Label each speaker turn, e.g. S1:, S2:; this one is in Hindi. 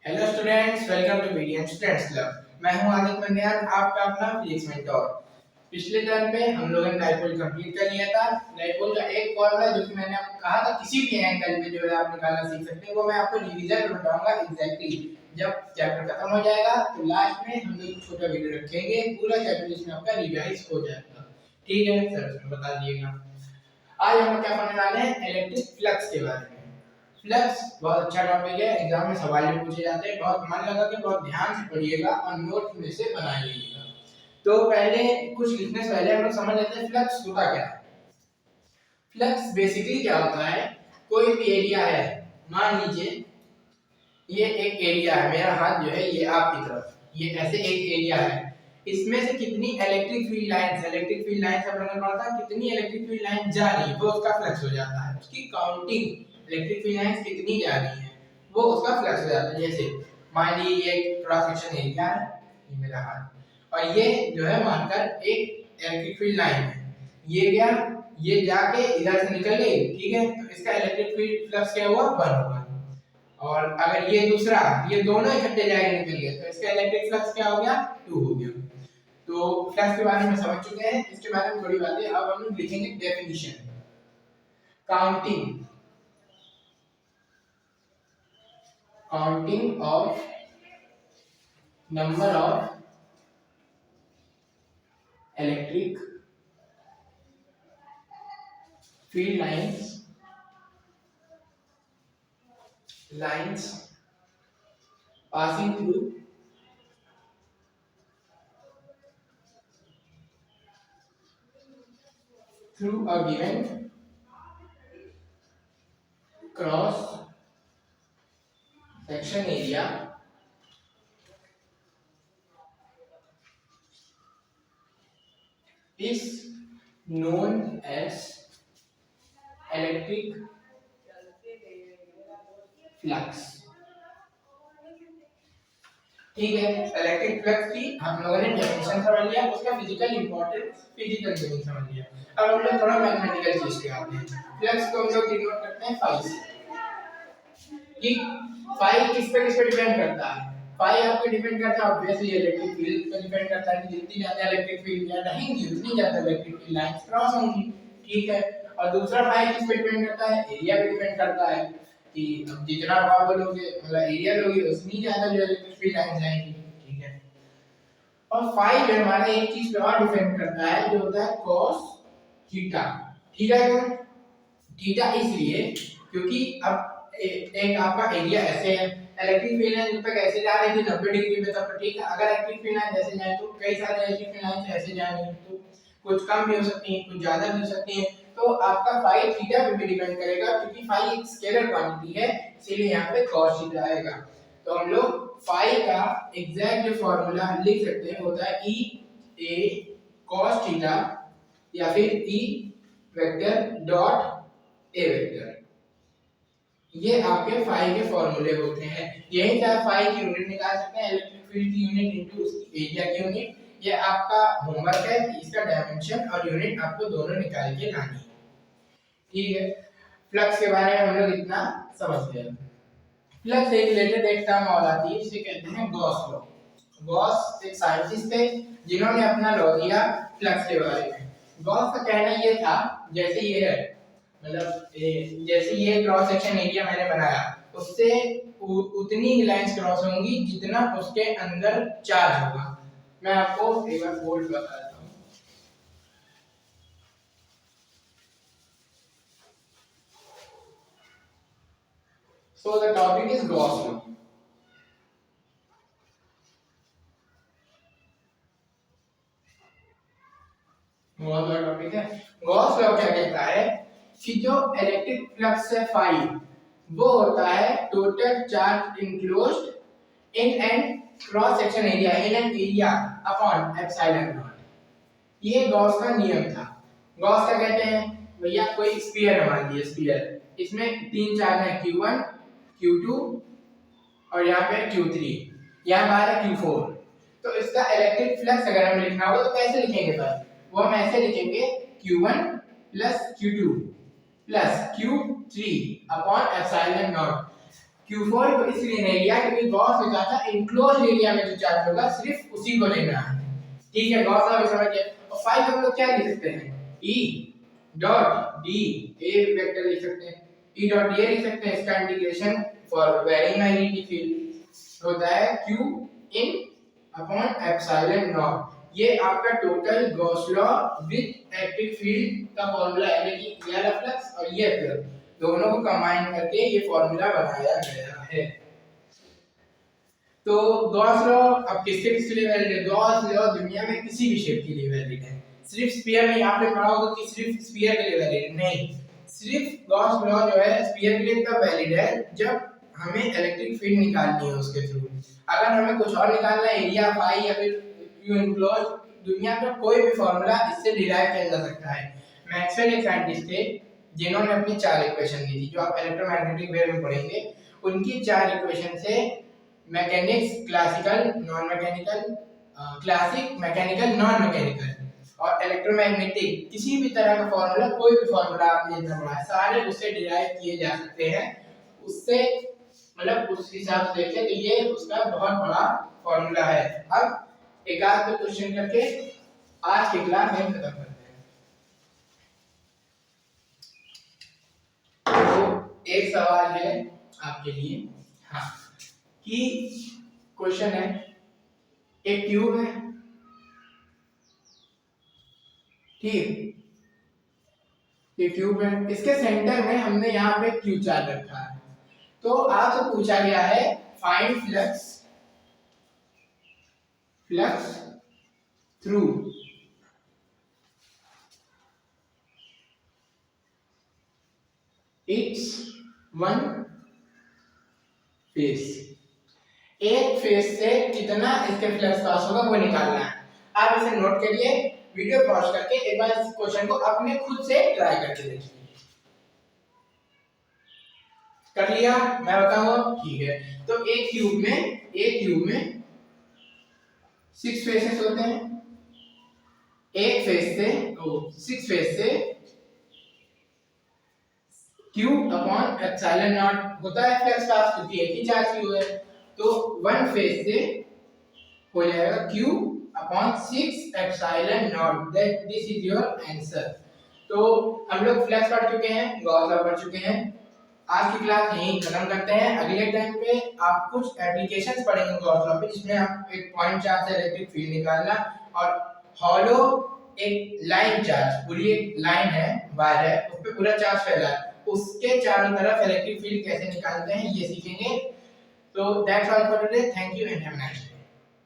S1: Hello students, welcome to PDM students club. मैं हूं आदित्य मंडियाल, आपका अपना फिजिक्स मेंटर। पिछले टर्म पे हम लोगों ने डायपोल कंप्लीट कर लिया था। डायपोल का एक फॉर्मूला जो कि मैंने आपको कहा था किसी भी एंगल पे जो है आप निकालना सीख सकते हैं, वो मैं आपको रिवीजन में बताऊंगा एग्जैक्टली। जब चैप्टर खत्म हो जाएगा तो लास्ट में हम लोग छोटा वीडियो रखेंगे, पूरा चैप्टर जिसमें आपका रिवाइज हो जाएगा। ठीक है सर, बता दिएगा। आज हम क्या पढ़ने वाले हैं, इलेक्ट्रिक फ्लक्स के बारे में। फ्लक्स बहुत अच्छा टॉपिक है, एग्जाम में सवाल भी पूछे जाते हैं। बहुत मन लगा के बहुत ध्यान से पढ़िएगा और नोट में से बनाइएगा। तो पहले कुछ लिखने से पहले हम लोग समझ लेते हैं फ्लक्स होता क्या है। फ्लक्स बेसिकली क्या होता है, कोई भी एरिया है, मान लीजिए ये एक एरिया है, मेरा हाथ जो है ये आपकी तरफ, ये ऐसे एक एरिया है। इसमें से कितनी electric field lines, electric field lines अपन ने पढ़ा था, कितनी इलेक्ट्रिक फील्ड लाइन जा रही है वो उसका फ्लक्स हो जाता है। उसकी काउंटिंग, इलेक्ट्रिक फील्ड लाइंस कितनी जा रही है वो उसका फ्लक्स हो जाता है। जैसे मान लीजिए एक क्रॉस सेक्शन एरिया है, ये मेरा हाथ, और ये जो है मानकर एक इलेक्ट्रिक फील्ड लाइन है, ये गया, ये जाके इधर से निकल गई, ठीक है। तो इसका इलेक्ट्रिक फील्ड फ्लक्स क्या हुआ, 1 होगा। और अगर ये दूसरा, ये दोनों इकट्ठे जाके निकल गए तो इसका इलेक्ट्रिक फ्लक्स क्या हो गया, 2 हो गया। तो फ्लक्स के बारे में समझ चुके हैं, इसके बारे में थोड़ी बातें अब हम लोग लिखेंगे। Definition, counting, counting of number of electric field lines passing through a given cross section area is known as electric flux। ठीक है, इलेक्ट्रिक फ्लक्स की हम लोगों ने डेफिनेशन समझ लिया, उसका फिजिकल इंपॉर्टेंस, फिजिकल मीनिंग समझ लिया। अब हम लोग थोड़ा मैथमेटिकल चीज पे आते हैं। फ्लक्स को हम लोग डिनोट करते हैं फाई से। कि फाई किस पे डिपेंड करता है, फाई आपको डिपेंड करता है ऑब्वियसली इलेक्ट्रिक फील्ड पे डिपेंड करता है कि जितनी ज्यादा इलेक्ट्रिक फील्ड रहेंगी उतनी ज्यादा इलेक्ट्रिक फील्ड लाइंस क्रॉस होंगी, ठीक है। और दूसरा फाई किस पे डिपेंड करता है, एरिया पे डिपेंड करता है कि जितना बड़ा लोगे मतलब एरिया लोगे उतनी ज्यादा जो इलेक्ट्रिक फील्ड लाइंस जाएंगी, ठीक है। और फाई जो हमारा एक चीज पे और डिपेंड करता है जो होता है cos थीटा। थीटा क्यों, थीटा इसलिए क्योंकि अब एक आपका एरिया ऐसे है, इलेक्ट्रिक फील्ड लाइन जब तक ऐसे जा रही थी 90 डिग्री पे तब ठीक है। अगर इलेक्ट्रिक फील्ड लाइन ऐसे जाए तो कई सारे इलेक्ट्रिक फील्ड लाइन ऐसे जाएंगी, तो कुछ कम भी हो सकती हैं, कुछ ज्यादा भी हो सकती हैं। तो आपका फाई थीटा पे भी डिपेंड करेगा, क्योंकि फाई एक स्केलर क्वांटिटी है, इसीलिए यहाँ पे cos थीटा आएगा। तो हम लोग फाई का एग्जैक्ट जो फॉर्मूला लिख सकते हैं होता है E A cos थीटा या फिर E vector dot A vector. ये आपके फाई के फॉर्मूले होते हैं। यही से आप फाई की यूनिट निकाल सकते हैं, इलेक्ट्रिक फील्ड की यूनिट इनटू उसकी एरिया की यूनिट। ये आपका होमवर्क है कि इसका डायमेंशन और यूनिट आपको दोनों निकाल के लानी है, ठीक है। फ्लक्स के बारे में हम लोग इतना समझ गए। फ्लक्स से रिलेटेड एक टर्म और आती है, इसे कहते हैं गॉस लॉ। गॉस एक साइंटिस्ट थे जिन्होंने अपना लॉ दिया फ्लक्स के बारे में। गॉस का कहना ये था, जैसे ये है, मतलब जैसे ये क्रॉस सेक्शन एरिया मैंने बनाया, उससे उतनी लाइंस क्रॉस होंगी जितना उसके अंदर चार्ज होगा। मैं आपको एक बार बोल्ड बता देता हूं। So the topic is Gauss law। बहुत बड़ा टॉपिक है। गॉस लॉ क्या कहता है कि जो इलेक्ट्रिक फ्लक्स है फाई, वो होता है total charge enclosed in an cross section area in an area upon epsilon naught. ये गॉस का नियम था। गॉस क्या कहते हैं भैया, कोई स्फीयर है, मान लीजिए स्फीयर, इसमें तीन चार्ज है Q1 Q2 और यहाँ पे Q3, यहाँ बाहर है Q4। तो इसका इलेक्ट्रिक फ्लक्स अगर हमें लिखना होगा तो कैसे लिखेंगे सर, वो हम ऐसे लिखेंगे Q1 plus Q2 plus Q3 upon epsilon not. Q4 को इसलिए नहीं लिया क्योंकि गॉस ने कहा था इनक्लोज एरिया में जो चार्ज होगा सिर्फ उसी को लेना है। ठीक है, गॉस लॉ समझ गए। और 5 हम लोग क्या लिख सकते हैं, E डॉट डी, ए वेक्टर लिख सकते हैं, E डॉट डी लिख सकते हैं। इसका integration for varying magnetic field होता है Q in upon epsilon naught. ये आपका total Gauss law with electric field का फॉर्मूला है, यानी कि ये फ्लक्स और ये फ्लक्स दोनों को कंबाइन करके ये फॉर्मूला बनाया गया है। तो गॉस लॉ अब किसके किसके लिए वैलिड है? गॉस लॉ दुनिया में किसी भी शेप के लिए वैलिड है, सिर्फ स्फीयर में। आपने पढ़ा होगा कि सिर्फ स्फीयर के लिए वैलिड नहीं, सिर्फ गॉस लॉ जो है स्फीयर के लिए तब वैलिड है जब हमें इलेक्ट्रिक फील्ड निकालनी है उसके थ्रू। अगर हमें कुछ और निकालना है, एरिया फाई या फिर क्यू इनक्लोज, दुनिया का कोई भी फॉर्मूला इससे डिराइव किया जा सकता है। मैक्सवेल एक साइंटिस्ट थे जिन्होंने अपनी 4 इक्वेशन दी थी, जो आप इलेक्ट्रोमैग्नेटिक वेव में पढ़ेंगे। उनकी 4 इक्वेशन से mechanics, classical, non mechanical, classic, mechanical, non mechanical और इलेक्ट्रोमैग्नेटिक किसी भी तरह का फॉर्मूला, कोई भी फॉर्मूला आपने जितना पढ़ा है सारे उससे डिराइव किए जा सकते हैं। उससे मतलब उस हिसाब से देखें तो ये उसका बहुत बड़ा फॉर्मूला है। अब एक आध क्वेश्चन करके आज की क्लास में खत्म करते हैं। तो एक सवाल है आपके लिए, हाँ, कि क्वेश्चन है, एक ट्यूब है, ठीक, ये ट्यूब है, इसके सेंटर में हमने यहाँ पे क्यू चार्ज रखा है। तो आपसे पूछा गया है find flux through it's one face. एक फेस से कितना इसके फ्लक्स पास होगा वो निकालना है। आप इसे नोट करिए, वीडियो पॉज करके एक बार इस क्वेश्चन को अपने खुद से ट्राई करके देखिए। कर लिया? मैं बताऊंगा, ठीक है। तो एक ट्यूब में 6 फेसेस होते हैं। एक फेस से 6 फेस से Q अपॉन एप्सिलॉन नॉट होता है फ्लक्स पास, क्योंकि एक ही चार्ज Q है। तो वन फेस से हो जाएगा Q upon 6 epsilon not. That this is your answer. तो हम लोग फ्लक्स पढ़ चुके हैं, गॉस लॉ पढ़ चुके हैं। आज की क्लास यहीं खत्म करते हैं। अगले टाइम पे आप कुछ एप्लीकेशंस पढ़ेंगे गॉस लॉ पे, जिसमें आप एक पॉइंट चार्ज से इलेक्ट्रिक फील्ड निकालना और हॉलो एक लाइन चार्ज, पूरी एक लाइन है, वायर है, उस पे पूरा चार्ज फैला है, उसके चारों तरफ इलेक्ट्रिक फील्ड कैसे निकालते हैं ये सीखेंगे। तो that's all for today. Thank you and have a nice day.